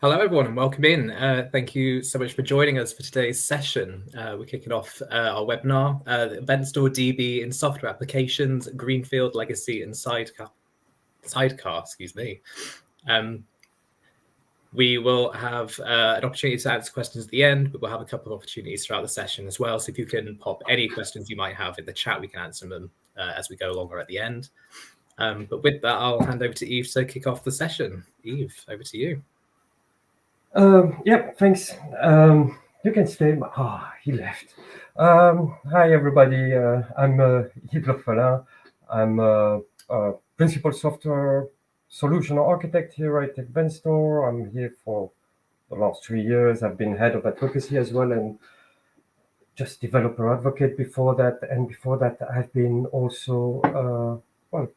Hello, everyone, and welcome in. Thank you so much for joining us for today's session. We're kicking off our webinar, EventStoreDB in Software Applications, Greenfield, Legacy, and Sidecar. Excuse me. We will have an opportunity to answer questions at the end, but we'll have a couple of opportunities throughout the session as well. So if you can pop any questions you might have in the chat, we can answer them as we go along or at the end. But with that, I'll hand over to Yves to kick off the session. Yves, over to you. Yeah, thanks. You can stay. He left. Hi, everybody. I'm Yves Lorphelin. I'm a principal software solution architect here at EventStore. I'm here for the last 3 years. I've been head of advocacy as well, and just developer advocate before that. And before that, I've been also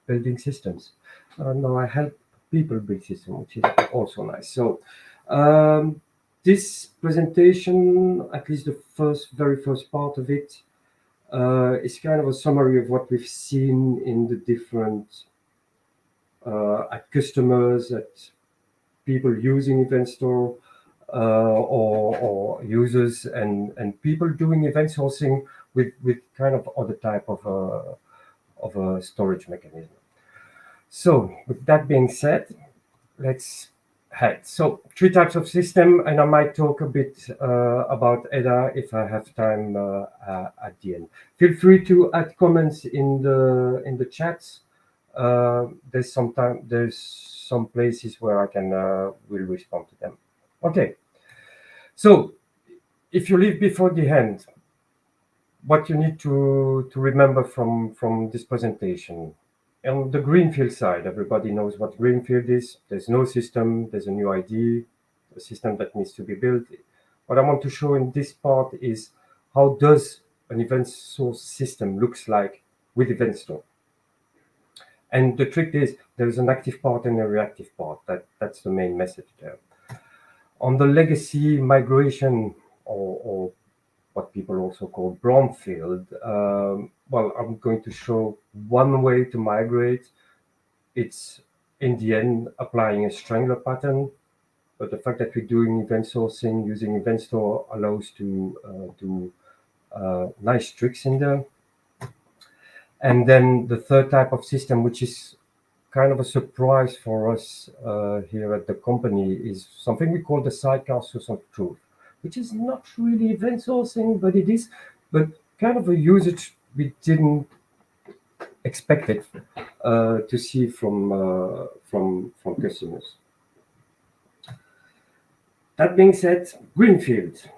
building systems. Now I help people build systems, which is also nice. So. This presentation, at least the very first part of it, is kind of a summary of what we've seen in the different at customers, at people using EventStore, or users and people doing event sourcing with kind of other type of a storage mechanism. So with that being said, let's head. So 3 types of system, and I might talk a bit about EDA if I have time at the end. Feel free to add comments in the chats. There's some places where I can will respond to them. Okay. So if you leave before the end, what you need to remember from this presentation. On the Greenfield side, everybody knows what Greenfield is. There's no system, there's a new ID, a system that needs to be built. What I want to show in this part is how does an event source system looks like with EventStore. And the trick is there's an active part and a reactive part. That's the main message there. On the legacy migration or what people also call brownfield. I'm going to show one way to migrate. It's in the end applying a strangler pattern, but the fact that we're doing event sourcing using EventStore allows to do nice tricks in there. And then the third type of system, which is kind of a surprise for us here at the company, is something we call the Sidecar source of truth, which is not really event sourcing, but it is, but kind of a usage we didn't expect it to see from customers. That being said, Greenfield.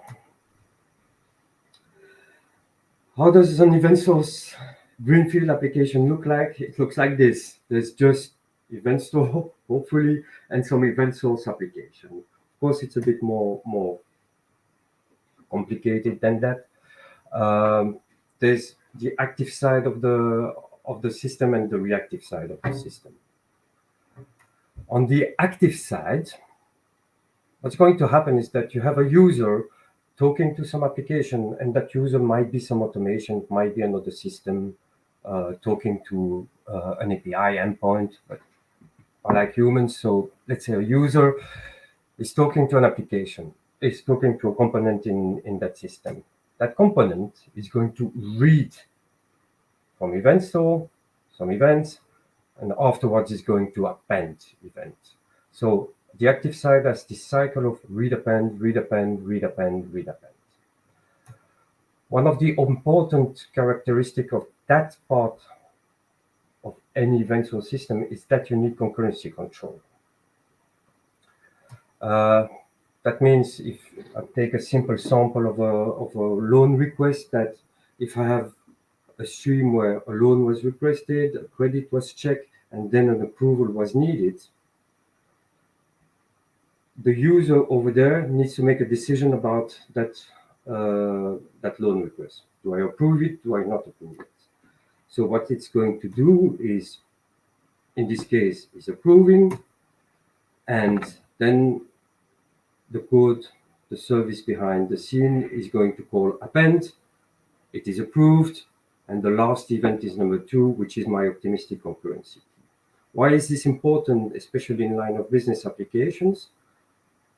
How does an event source Greenfield application look like? It looks like this. There's just EventStore, hopefully, and some event source application. Of course, it's a bit more complicated than that. There's the active side of the system and the reactive side of the system. On the active side, what's going to happen is that you have a user talking to some application, and that user might be some automation, might be another system talking to an API endpoint, but are like humans. So let's say a user is talking to an application, is talking to a component in that system. That component is going to read from EventStore some events, and afterwards is going to append events. So the active side has this cycle of read append, read append, read append, read append. One of the important characteristics of that part of any event source system is that you need concurrency control. That means if I take a simple sample of a loan request, that if I have a stream where a loan was requested, a credit was checked, and then an approval was needed, the user over there needs to make a decision about that loan request. Do I approve it? Do I not approve it? So what it's going to do is, in this case, is approving, and then the code, the service behind the scene is going to call append. It is approved, and the last event is number 2, which is my optimistic concurrency. Why is this important, especially in line of business applications?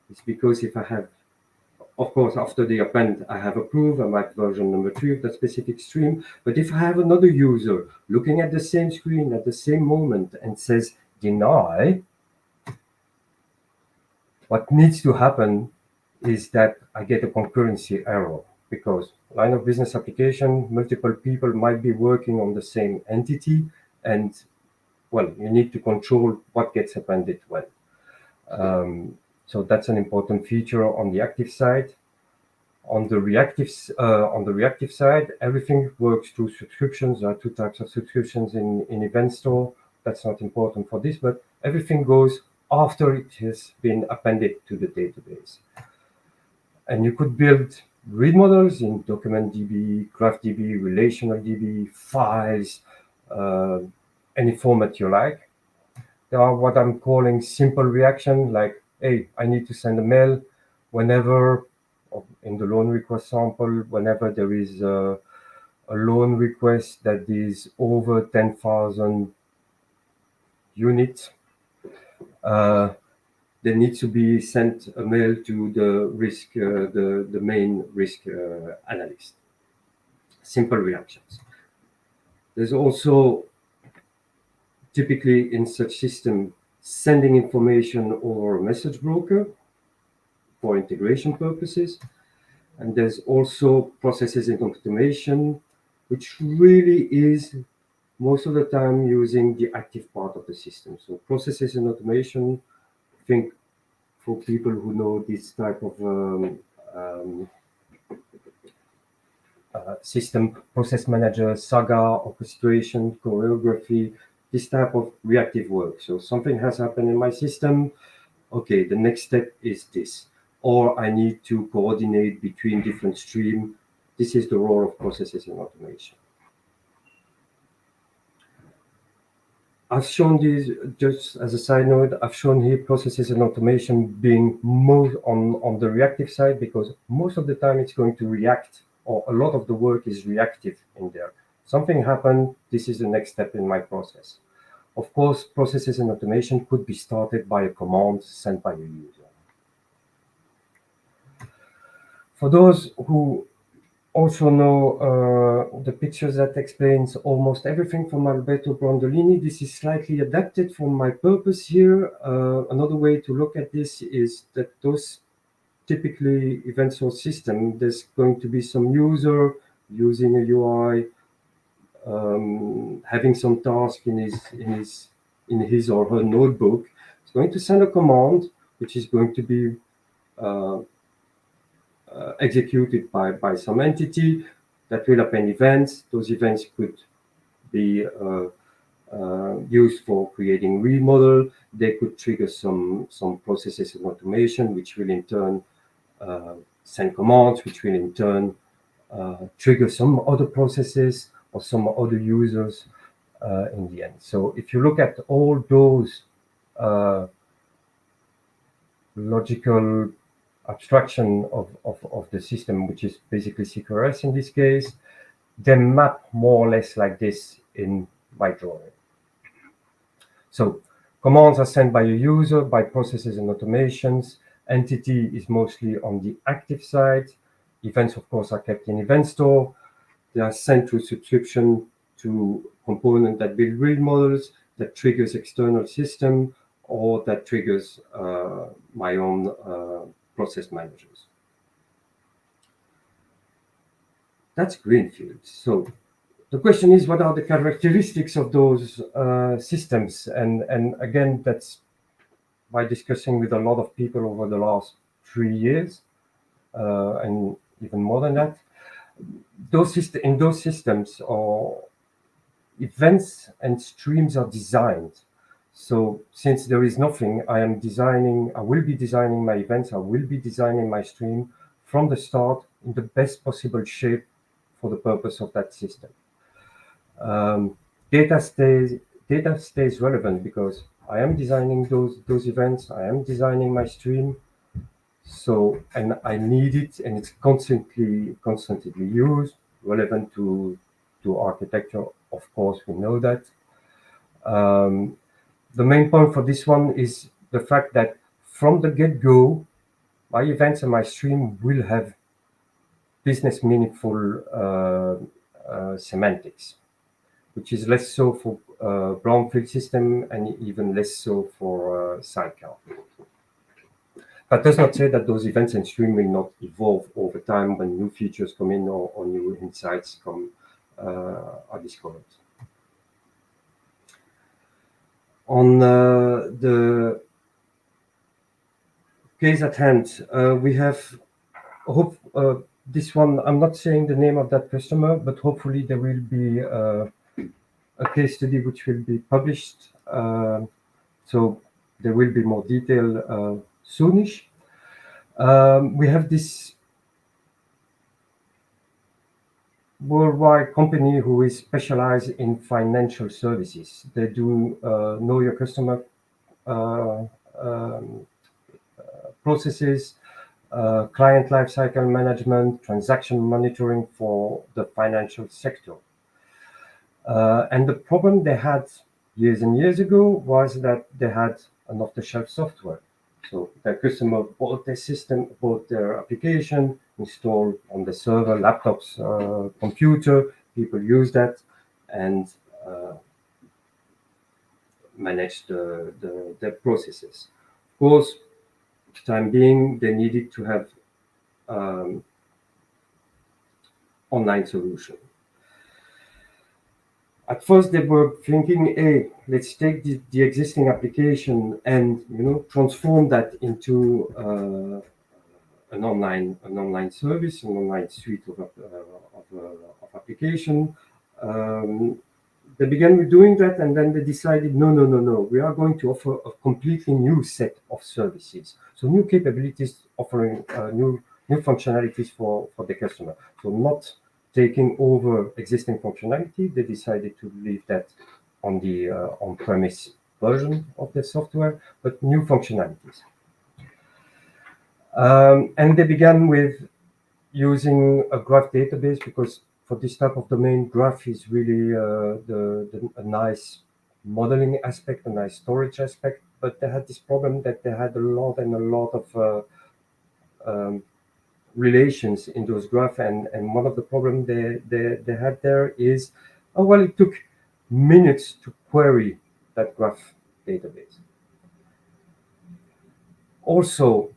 It's because if I have, of course, after the append, I have approved, I might version number 3 of that specific stream. But if I have another user looking at the same screen at the same moment and says deny, what needs to happen is that I get a concurrency error, because line of business application, multiple people might be working on the same entity, and well, you need to control what gets appended when. So that's an important feature on the active side. On the reactive side, everything works through subscriptions. There are 2 types of subscriptions in Event Store. That's not important for this, but everything goes after it has been appended to the database. And you could build read models in DocumentDB, GraphDB, RelationalDB, files, any format you like. There are what I'm calling simple reaction, like, hey, I need to send a mail whenever, in the loan request sample, whenever there is a loan request that is over 10,000 units, there needs to be sent a mail to the risk, the main risk analyst. Simple reactions. There's also typically in such system sending information over a message broker for integration purposes. And there's also processes and automation, which really is most of the time using the active part of the system. So processes and automation, I think for people who know this type of system, process manager, saga, orchestration, choreography, this type of reactive work. So something has happened in my system. Okay, the next step is this. Or I need to coordinate between different streams. This is the role of processes and automation. I've shown these, just as a side note, I've shown here processes and automation being more on the reactive side, because most of the time it's going to react, or a lot of the work is reactive in there. Something happened, this is the next step in my process. Of course, processes and automation could be started by a command sent by a user. For those who also know the pictures that explains almost everything from Alberto Brondolini, this is slightly adapted for my purpose here. Another way to look at this is that those typically event source system, there's going to be some user using a UI, having some task in his or her notebook. It's going to send a command, which is going to be executed by some entity that will append events. Those events could be used for creating read model. They could trigger some processes and automation, which will in turn send commands, which will in turn trigger some other processes or some other users in the end. So if you look at all those logical abstraction of the system, which is basically CQRS in this case, they map more or less like this in my drawing. So commands are sent by a user, by processes and automations. Entity is mostly on the active side. Events, of course, are kept in Event Store. They are sent through subscription to component that build read models, that triggers external system, or that triggers my own process managers. That's Greenfield. So the question is, what are the characteristics of those systems? And again, that's by discussing with a lot of people over the last 3 years, and even more than that. In those systems, or events and streams are designed. So since there is nothing, I will be designing my events, I will be designing my stream from the start in the best possible shape for the purpose of that system. Data stays relevant because I am designing those events, I am designing my stream. So, and I need it, and it's constantly used, relevant to architecture. Of course, we know that. The main point for this one is the fact that from the get-go, my events and my stream will have business meaningful semantics, which is less so for Brownfield system and even less so for Sidecar. That does not say that those events and stream will not evolve over time when new features come in or new insights are discovered. On the case at hand, we have this one. I'm not saying the name of that customer, but hopefully there will be a case study which will be published. So there will be more detail soonish. We have this worldwide company who is specialized in financial services. They do know your customer processes, client lifecycle management, transaction monitoring for the financial sector. And the problem they had years and years ago was that they had an off-the-shelf software. So their customer bought their system, bought their application, installed on the server, laptops, computer. People use that and manage their processes. Of course, for the time being, they needed to have online solution. At first, they were thinking, hey, let's take the existing application and transform that into an online service, an online suite of application. They began with doing that, and then they decided, no, we are going to offer a completely new set of services. So new capabilities, offering new functionalities for the customer. So not taking over existing functionality, they decided to leave that on the on-premise version of the software, but new functionalities. And they began with using a graph database, because for this type of domain, graph is really a nice modeling aspect, a nice storage aspect. But they had this problem that they had a lot of relations in those graphs, and one of the problems they had there is, it took minutes to query that graph database. Also,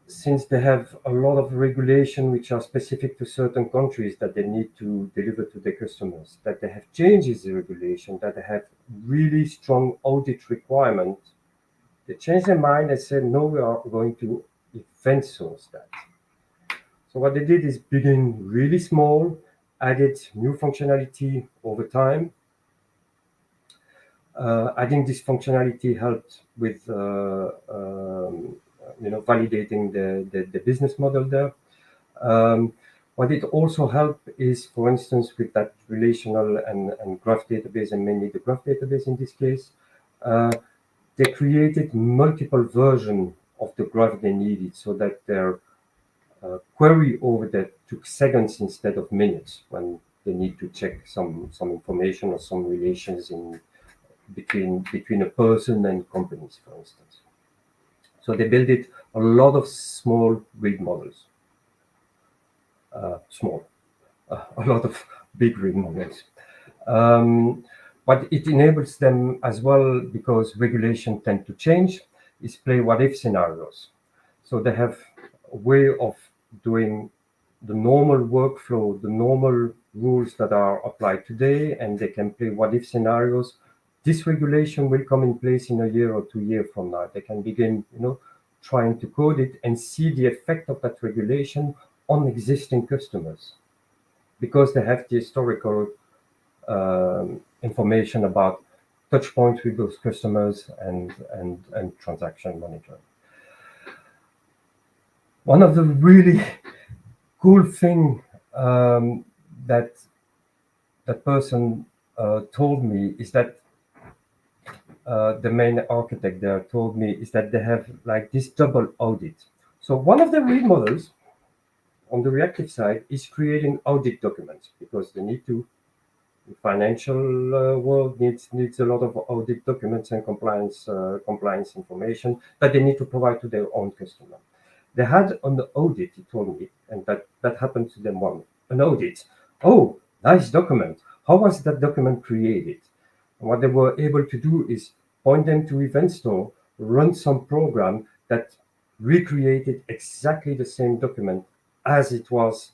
since they have a lot of regulation which are specific to certain countries that they need to deliver to their customers, that they have changes in regulation, that they have really strong audit requirements, they changed their mind and said, no, we are going to event source that. So what they did is begin really small, added new functionality over time. Adding this functionality helped with validating the business model there. What it also helped is, for instance, with that relational and graph database, and mainly the graph database in this case, they created multiple versions of the graph they needed, so that their query over that took seconds instead of minutes when they need to check some information or some relations in between a person and companies, for instance. So they built it a lot of small grid models. A lot of big grid models. But it enables them as well, because regulation tend to change, is play what-if scenarios. So they have a way of doing the normal workflow, the normal rules that are applied today, and they can play what-if scenarios. This regulation will come in place in a year or 2 years from now. They can begin, trying to code it and see the effect of that regulation on existing customers, because they have the historical information about touch points with those customers and transaction monitoring. One of the really cool thing that person told me is that the main architect there told me is that they have like this double audit. So one of the read models on the reactive side is creating audit documents, because they need to financial world needs a lot of audit documents and compliance information that they need to provide to their own customer. They had an audit, he told me, and that happened to them an audit. Oh, nice document. How was that document created? And what they were able to do is point them to EventStore, run some program that recreated exactly the same document as it was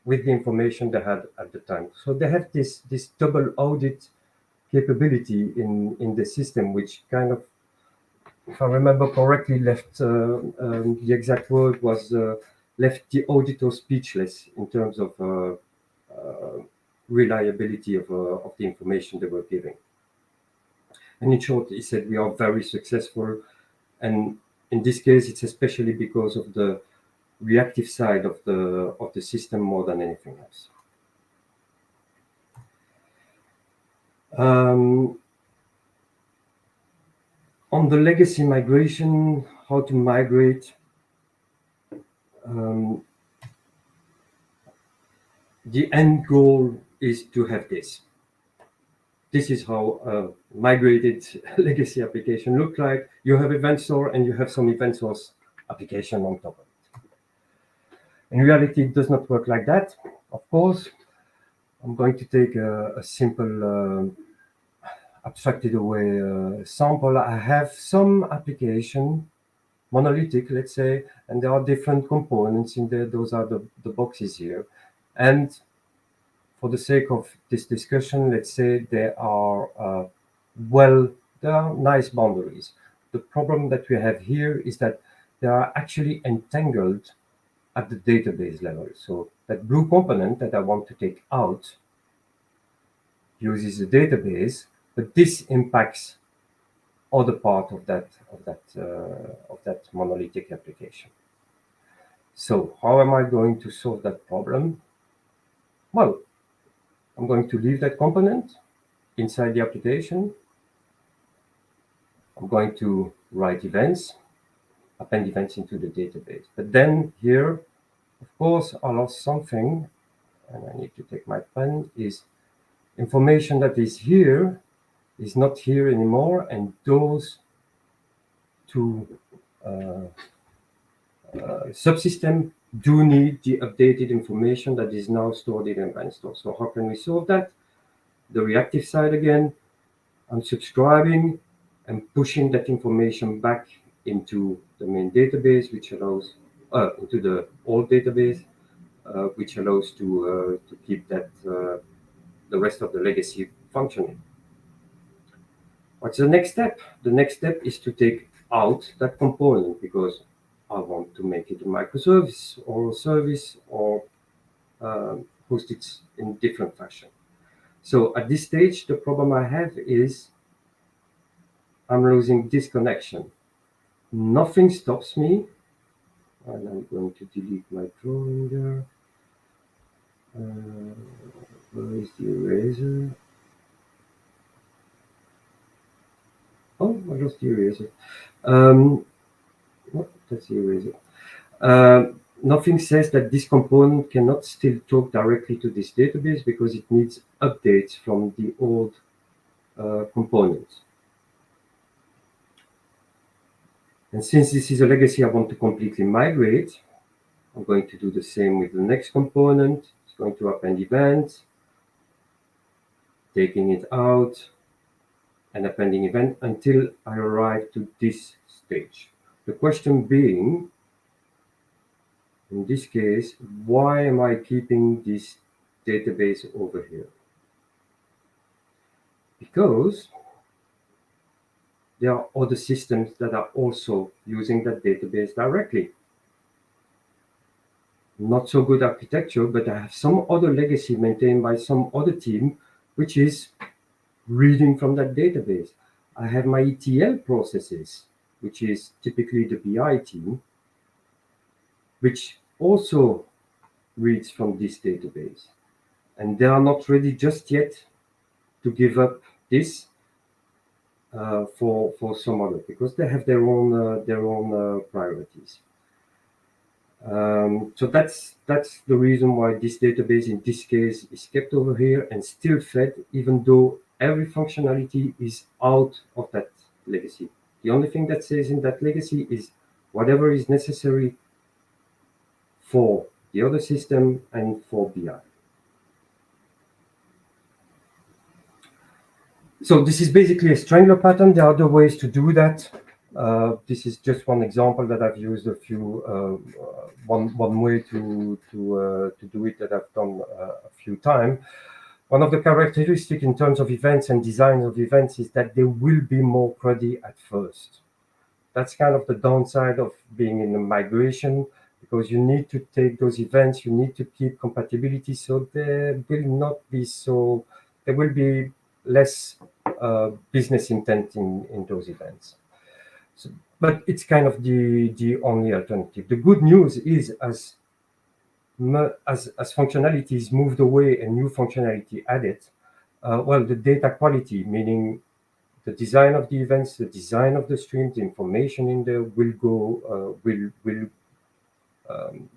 with the information they had at the time. So they have this double audit capability in the system, which kind of, if I remember correctly, left the exact word was left the auditor speechless in terms of reliability of the information they were giving. And in short, he said, we are very successful. And in this case, it's especially because of the reactive side of the system more than anything else. On the legacy migration, how to migrate, the end goal is to have this. This is how a migrated legacy application look like. You have EventStore and you have some EventSource application on top of it. In reality, it does not work like that. Of course, I'm going to take a simple abstracted away sample. I have some application, monolithic, let's say, and there are different components in there. Those are the boxes here. And for the sake of this discussion, let's say there are nice boundaries. The problem that we have here is that they are actually entangled at the database level. So that blue component that I want to take out uses the database, but this impacts other part of that monolithic application. So how am I going to solve that problem? Well, I'm going to leave that component inside the application. I'm going to write events, append events into the database. But then here, of course, I lost something, and I need to take my pen, is information that is here is not here anymore, and those two subsystems do need the updated information that is now stored in EventStore. So how can we solve that? The reactive side again, I'm subscribing and pushing that information back into the main database, which allows into the old database, which allows to keep that the rest of the legacy functioning. What's the next step? The next step is to take out that component because I want to make it a microservice or a service or host it in different fashion. So at this stage, the problem I have is I'm losing this connection. Nothing stops me, and I'm going to delete my drawing there. Where is the eraser? Oh, I lost the eraser. That's the eraser. Nothing says that this component cannot still talk directly to this database because it needs updates from the old components. And since this is a legacy I want to completely migrate, I'm going to do the same with the next component. It's going to append event, taking it out, and appending event until I arrive to this stage. The question being, in this case, why am I keeping this database over here? Because there are other systems that are also using that database directly. Not so good architecture, but I have some other legacy maintained by some other team, which is reading from that database. I have my ETL processes, which is typically the BI team, which also reads from this database. And they are not ready just yet to give up this for some other, because they have their own priorities. So that's the reason why this database in this case is kept over here and still fed, even though every functionality is out of that legacy. The only thing that stays in that legacy is whatever is necessary for the other system and for BI. So this is basically a strangler pattern. There are other ways to do that. This is just one example that I've used a few, one way to do it that I've done a few times. One of the characteristics in terms of events and design of events is that they will be more cruddy at first. That's kind of the downside of being in a migration, because you need to take those events, you need to keep compatibility, so there will be less business intent in those events. So, but it's kind of the only alternative. The good news is as functionalities moved away and new functionality added, well, the data quality, meaning the design of the events, the design of the stream, the information in there will go,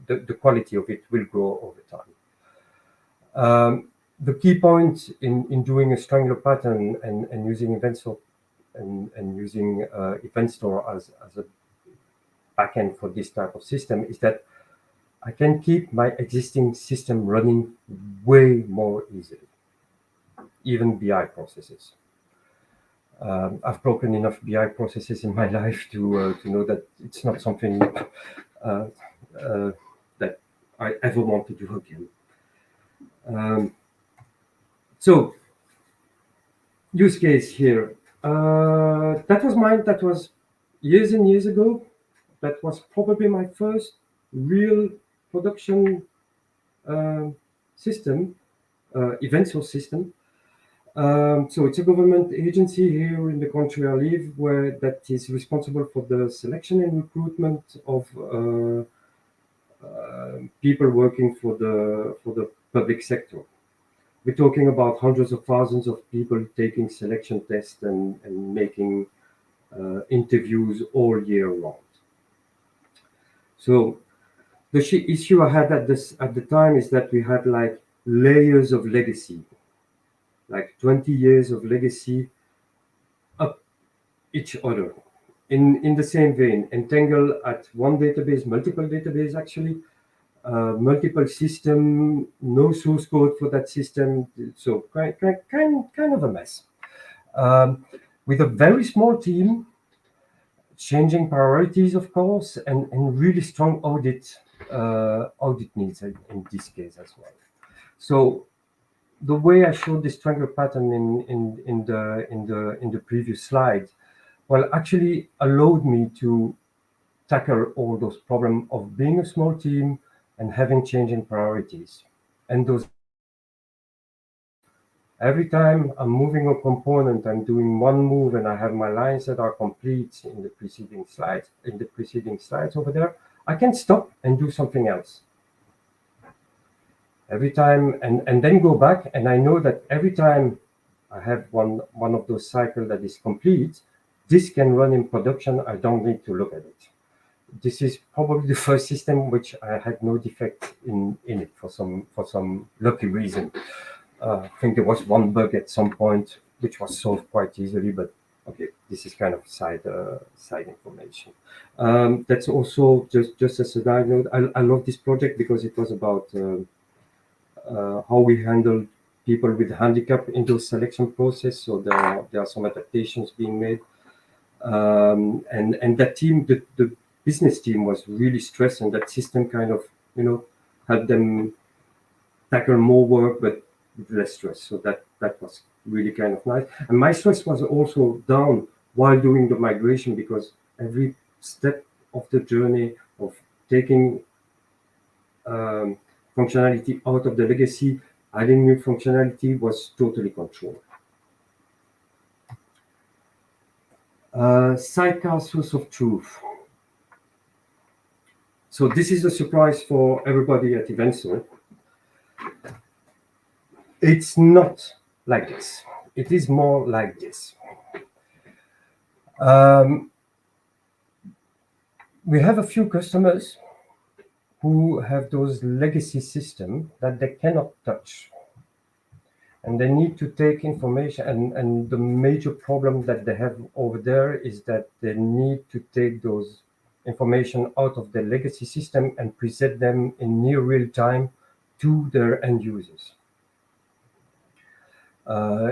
the quality of it will grow over time. The key point in doing a strangler pattern and using EventStore and using EventStore as a backend for this type of system is that I can keep my existing system running way more easily, even BI processes. I've broken enough BI processes in my life to know that it's not something that I ever want to do again. So, use case here. That was mine. That was years and years ago. That was probably my first real production system, EventStore system. So it's a government agency here in the country I live, where that is responsible for the selection and recruitment of people working for the public sector. We're talking about hundreds of thousands of people taking selection tests and making interviews all year round. So the issue I had at the time is that we had like layers of legacy, like 20 years of legacy up each other in the same vein, entangled at one database, multiple database actually, multiple system, no source code for that system, so kind of a mess. With a very small team, changing priorities, of course, and really strong audit needs in this case as well. So the way I showed this triangle pattern in the previous slide, well, actually allowed me to tackle all those problems of being a small team and having changing priorities. And those, every time I'm moving a component, I'm doing one move and I have my lines that are complete in the preceding slides over there, I can stop and do something else. Every time, and then go back, and I know that every time I have one of those cycles that is complete, this can run in production. I don't need to look at it. This is probably the first system which I had no defect in it for some lucky reason. I think there was one bug at some point which was solved quite easily, but okay, this is kind of side information. That's also just as a side note. I love this project because it was about how we handle people with handicap in those selection process. So there are some adaptations being made, and that team, the business team, was really stressed, and that system kind of helped them tackle more work but with less stress. So that was really kind of nice. And my stress was also down while doing the migration, because every step of the journey of taking functionality out of the legacy, adding new functionality, was totally controlled. Sidecar source of truth. So this is a surprise for everybody at EventStore. It's not like this. It is more like this. We have a few customers who have those legacy systems that they cannot touch. And they need to take information, and the major problem that they have over there is that they need to take those information out of the legacy system and present them in near real time to their end users.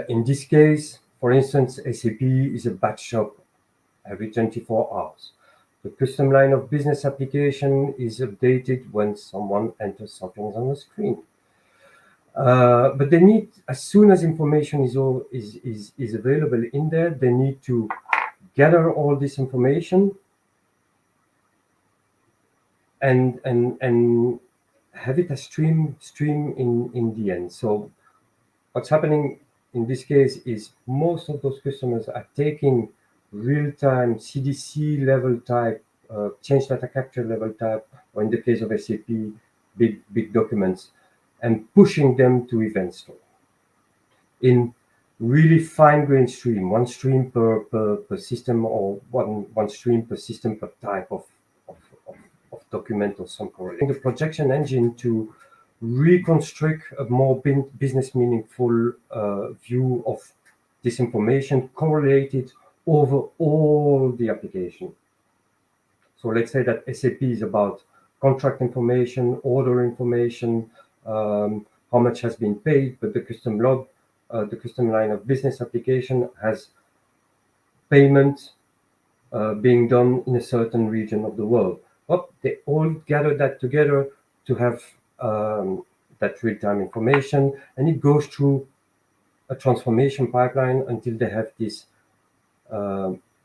In this case, for instance, SAP is a batch shop every 24 hours. The custom line of business application is updated when someone enters something on the screen. But they need, as soon as information is available in there, they need to gather all this information and have it a stream in the end. So what's happening in this case is most of those customers are taking real-time CDC level type, change data capture level type, or in the case of SAP, big documents, and pushing them to EventStore in really fine-grained stream, one stream per system, or one stream per system per type of document or some correlation. The projection engine to reconstruct a more business meaningful view of this information correlated over all the application. So let's say that SAP is about contract information, order information, how much has been paid, but the custom log, the custom line of business application has payment being done in a certain region of the world. But they all gather that together to have that real-time information, and it goes through a transformation pipeline until they have this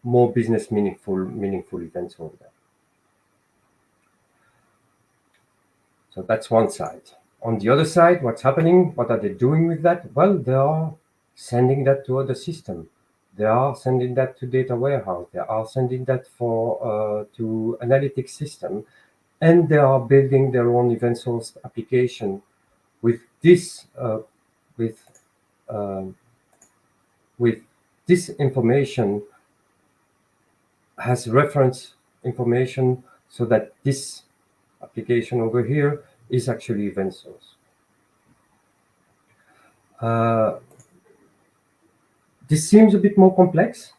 more business meaningful events over there. So that's one side. On the other side, what's happening? What are they doing with that? Well, they are sending that to other systems. They are sending that to data warehouse. They are sending that to analytics system, and they are building their own event source application with this information has reference information, so that this application over here is actually event source. This seems a bit more complex.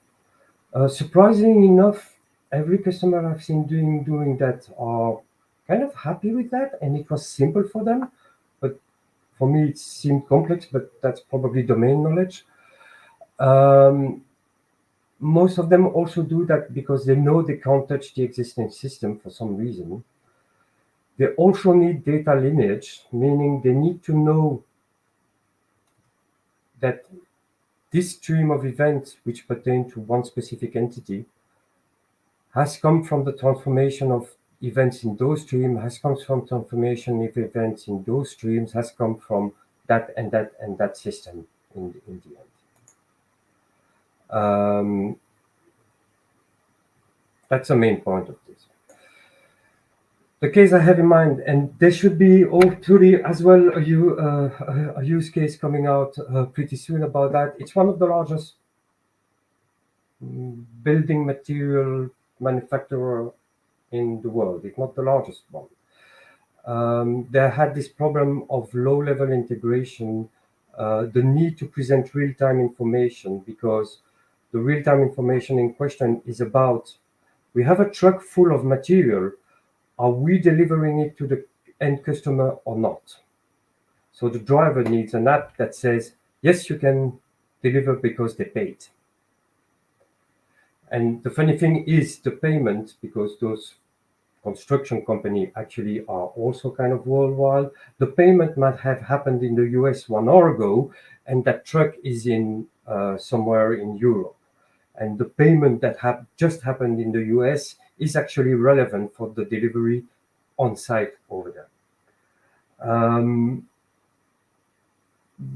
Surprisingly enough, every customer I've seen doing that are kind of happy with that, and it was simple for them. But for me, it seemed complex, but that's probably domain knowledge. Most of them also do that because they know they can't touch the existing system for some reason. They also need data lineage, meaning they need to know that this stream of events which pertain to one specific entity has come from the transformation of events in those streams, has come from transformation of events in those streams, has come from that and that and that system in the end. That's the main point of this. The case I have in mind, and there should be hopefully as well a use case coming out pretty soon about that. It's one of the largest building material manufacturer in the world, if not the largest one. They had this problem of low-level integration, the need to present real-time information, because the real-time information in question is about, we have a truck full of material, are we delivering it to the end customer or not? So the driver needs an app that says, yes, you can deliver because they paid. And the funny thing is the payment, because those construction companies actually are also kind of worldwide, the payment might have happened in the US 1 hour ago, and that truck is in somewhere in Europe. And the payment that just happened in the US is actually relevant for the delivery on site over there.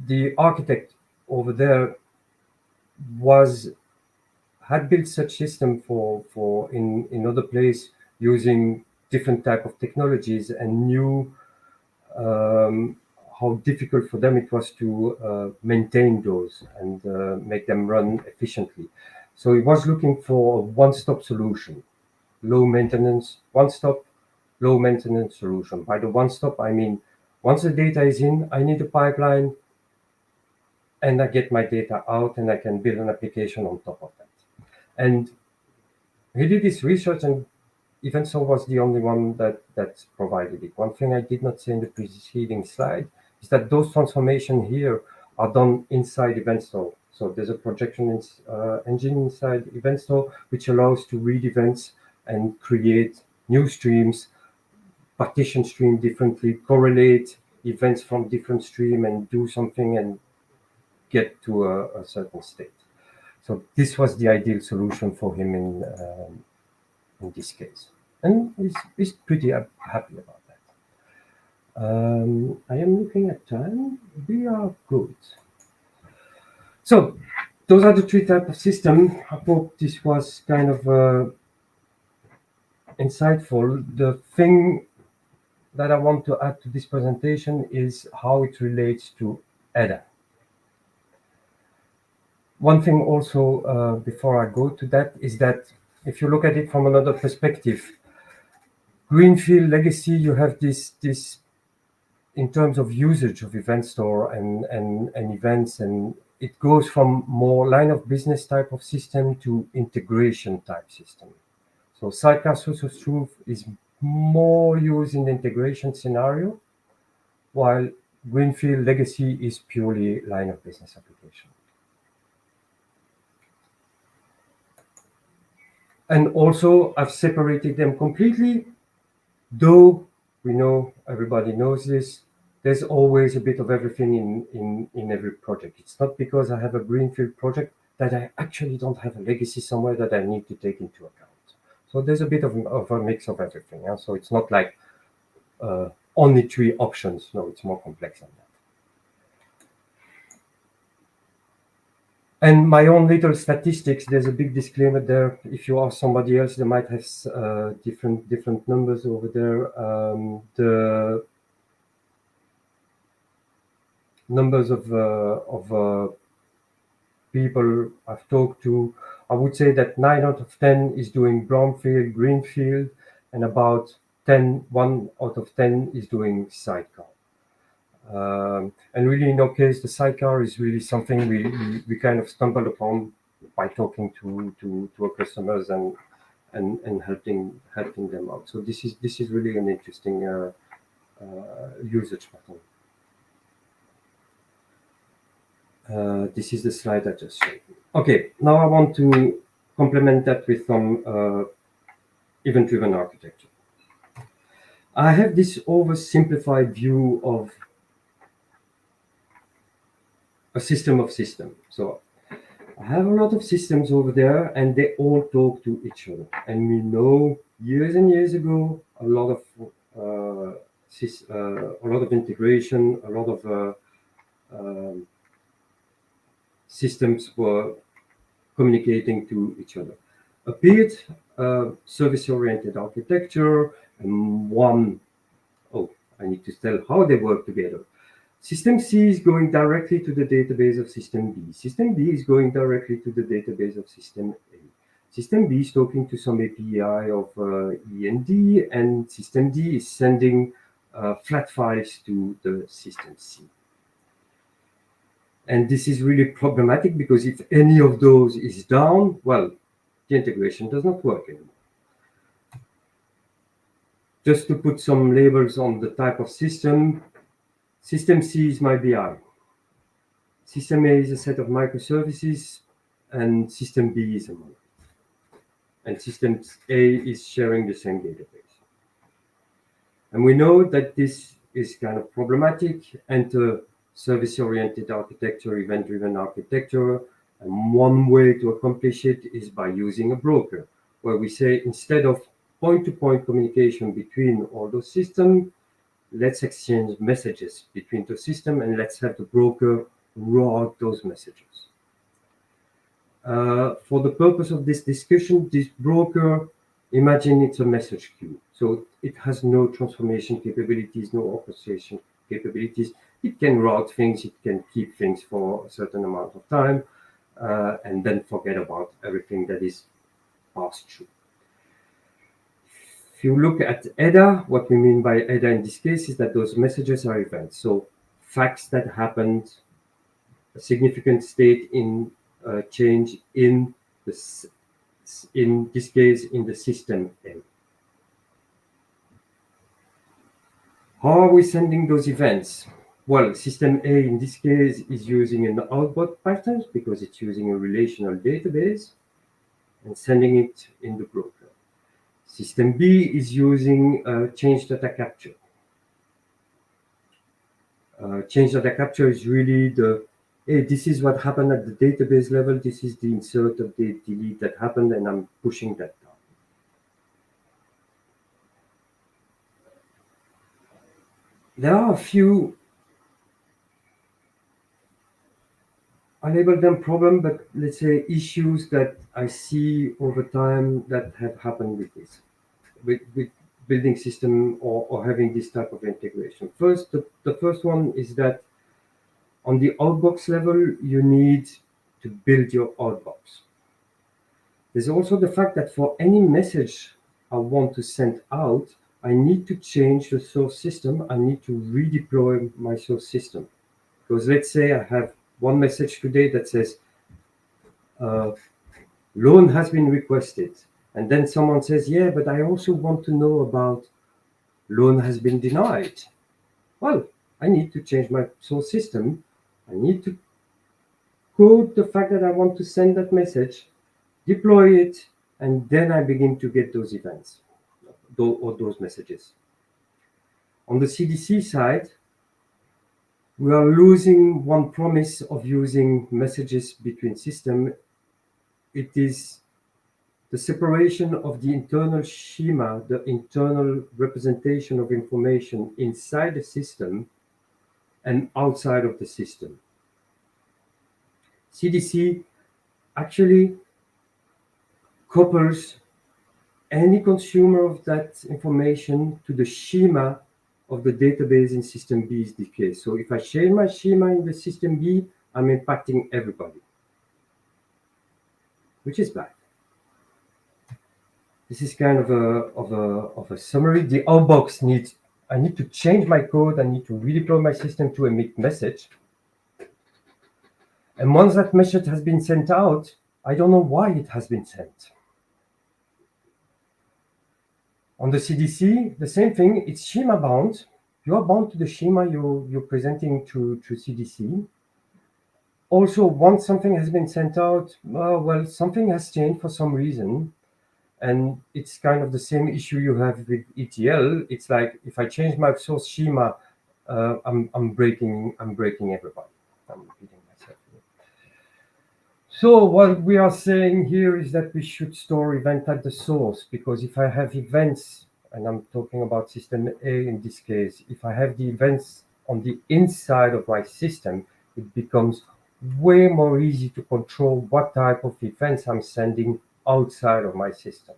The architect over there had built such system for in other place using different type of technologies, and knew how difficult for them it was to maintain those and make them run efficiently. So he was looking for a one-stop solution, low maintenance, one-stop, low maintenance solution. By the one-stop, I mean, once the data is in, I need a pipeline, and I get my data out, and I can build an application on top of that. And he did this research, and EventStore was the only one that provided it. One thing I did not say in the preceding slide is that those transformations here are done inside EventStore. So there's a projection engine inside EventStore, which allows to read events and create new streams, partition stream differently, correlate events from different stream, and do something and get to a certain state. So this was the ideal solution for him in this case. And he's pretty happy about that. I am looking at time. We are good. So those are the three types of systems. I hope this was kind of insightful. The thing that I want to add to this presentation is how it relates to EDA. One thing also, before I go to that, is that if you look at it from another perspective, Greenfield legacy, you have this in terms of usage of EventStore and events, and it goes from more line of business type of system to integration type system. So Sidecar source of truth is more used in the integration scenario, while Greenfield legacy is purely line of business application. And also I've separated them completely, though we know, everybody knows this, there's always a bit of everything in every project. It's not because I have a Greenfield project that I actually don't have a legacy somewhere that I need to take into account. So there's a bit of a mix of everything. Yeah? So it's not like only three options. No, it's more complex than that. And my own little statistics, there's a big disclaimer there. If you ask somebody else, they might have different numbers over there. The numbers of people I've talked to, I would say that 9 out of 10 is doing brownfield, greenfield, and about 1 out of 10 is doing sidecar. And really, in our case, the sidecar is really something we kind of stumbled upon by talking to our customers and helping them out. So this is really an interesting usage pattern. This is the slide I just showed you. Okay, now I want to complement that with some event-driven architecture. I have this oversimplified view of a system of systems. So I have a lot of systems over there, and they all talk to each other. And we know years and years ago, a lot of integration, a lot of systems were communicating to each other. Appeared service-oriented architecture, and I need to tell how they work together. System C is going directly to the database of System B. System B is going directly to the database of System A. System B is talking to some API of E and D, and System D is sending flat files to the System C. And this is really problematic because if any of those is down, well, the integration does not work anymore. Just to put some labels on the type of system, System C is my BI. System A is a set of microservices, and System B is a monolith. And System A is sharing the same database. And we know that this is kind of problematic. Enter service-oriented architecture, event-driven architecture. And one way to accomplish it is by using a broker, where we say instead of point-to-point communication between all those systems, let's exchange messages between the system and let's have the broker route those messages. For the purpose of this discussion, this broker, imagine it's a message queue. So it has no transformation capabilities, no orchestration capabilities. It can route things, it can keep things for a certain amount of time, and then forget about everything that is passed through. If you look at header, what we mean by header in this case is that those messages are events. So facts that happened, a significant state in change in this case in the system A. How are we sending those events? Well, system A in this case is using an outbound pattern because it's using a relational database and sending it in the broker. System B is using change data capture. Change data capture is really the, hey, this is what happened at the database level. This is the insert, update, delete that happened, and I'm pushing that down. There are a few, I label them problem, but let's say issues that I see over time that have happened with this, with building system or having this type of integration. First, the first one is that on the outbox level, you need to build your outbox. There's also the fact that for any message I want to send out, I need to change the source system. I need to redeploy my source system. Because let's say I have one message today that says, loan has been requested. And then someone says, yeah, but I also want to know about loan has been denied. Well, I need to change my source system. I need to code the fact that I want to send that message, deploy it, and then I begin to get those events or those messages. On the CDC side, we are losing one promise of using messages between systems. It is the separation of the internal schema, the internal representation of information inside the system and outside of the system. CDC actually couples any consumer of that information to the schema of the database in system B is the case. So if I share my schema in the system B, I'm impacting everybody, which is bad. This is kind of a summary. The outbox needs, I need to change my code. I need to redeploy my system to emit message. And once that message has been sent out, I don't know why it has been sent. On the CDC, the same thing, it's schema bound. You are bound to the schema you're presenting to CDC. Also, once something has been sent out, well, something has changed for some reason. And it's kind of the same issue you have with ETL. It's like, if I change my source schema, I'm breaking everybody. I'm repeating myself here. So what we are saying here is that we should store event at the source, because if I have events, and I'm talking about system A in this case, if I have the events on the inside of my system, it becomes way more easy to control what type of events I'm sending outside of my system.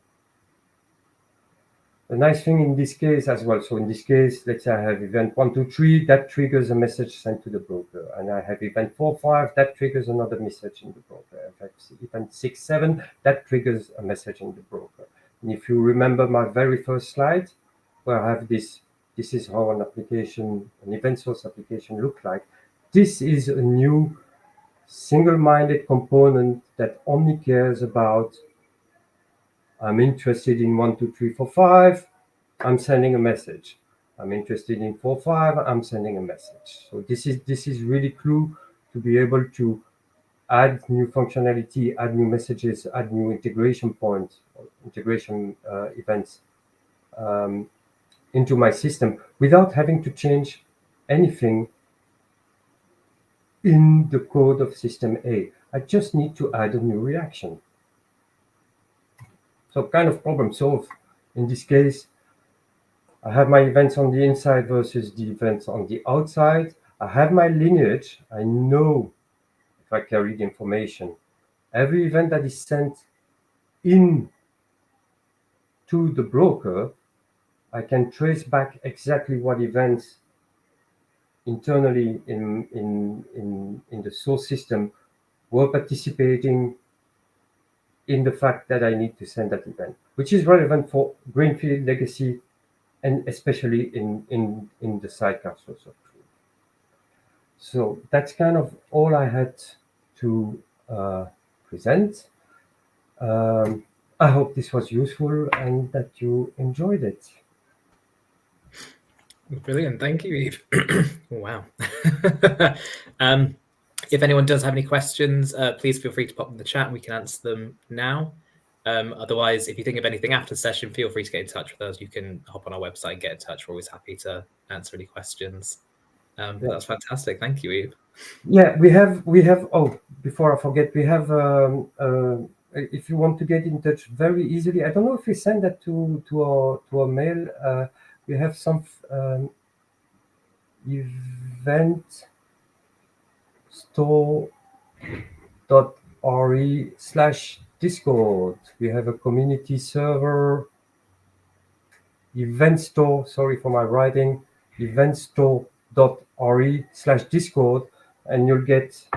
The nice thing in this case as well, so in this case, let's say I have event 1, 2, 3, that triggers a message sent to the broker. And I have event 4, 5, that triggers another message in the broker. I have event 6, 7, that triggers a message in the broker. And if you remember my very first slide, where I have this is how an application, an event source application looks like. This is a new single-minded component that only cares about, I'm interested in 1, 2, 3, 4, 5. I'm sending a message. I'm interested in 4, 5. I'm sending a message. So this is really cool to be able to add new functionality, add new messages, add new integration points, integration events into my system without having to change anything in the code of system A. I just need to add a new reaction. So kind of problem solved. In this case, I have my events on the inside versus the events on the outside. I have my lineage. I know if I carry the information. Every event that is sent in to the broker, I can trace back exactly what events internally in the source system were participating in the fact that I need to send that event, which is relevant for Greenfield, Legacy, and especially in the Sidecar source of truth. So that's kind of all I had to present. I hope this was useful and that you enjoyed it. Brilliant. Thank you, Yves. Wow. If anyone does have any questions, please feel free to pop in the chat and we can answer them now. Otherwise, if you think of anything after the session, feel free to get in touch with us. You can hop on our website and get in touch. We're always happy to answer any questions. That's fantastic. Thank you, Yves. Yeah, we have. Oh, before I forget, we have. If you want to get in touch very easily, I don't know if we send that to our mail. We have some EventStore.re/Discord. We have a community server. EventStore. Sorry for my writing. EventStore.re/Discord, and you'll get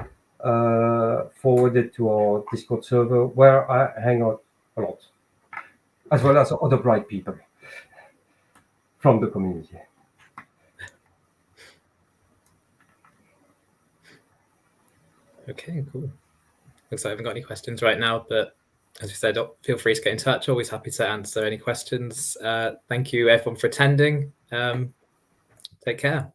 forwarded to our Discord server where I hang out a lot, as well as other bright people from the community. Okay, cool. Looks like I haven't got any questions right now, but as we said, feel free to get in touch. Always happy to answer any questions. Thank you, everyone, for attending. Take care.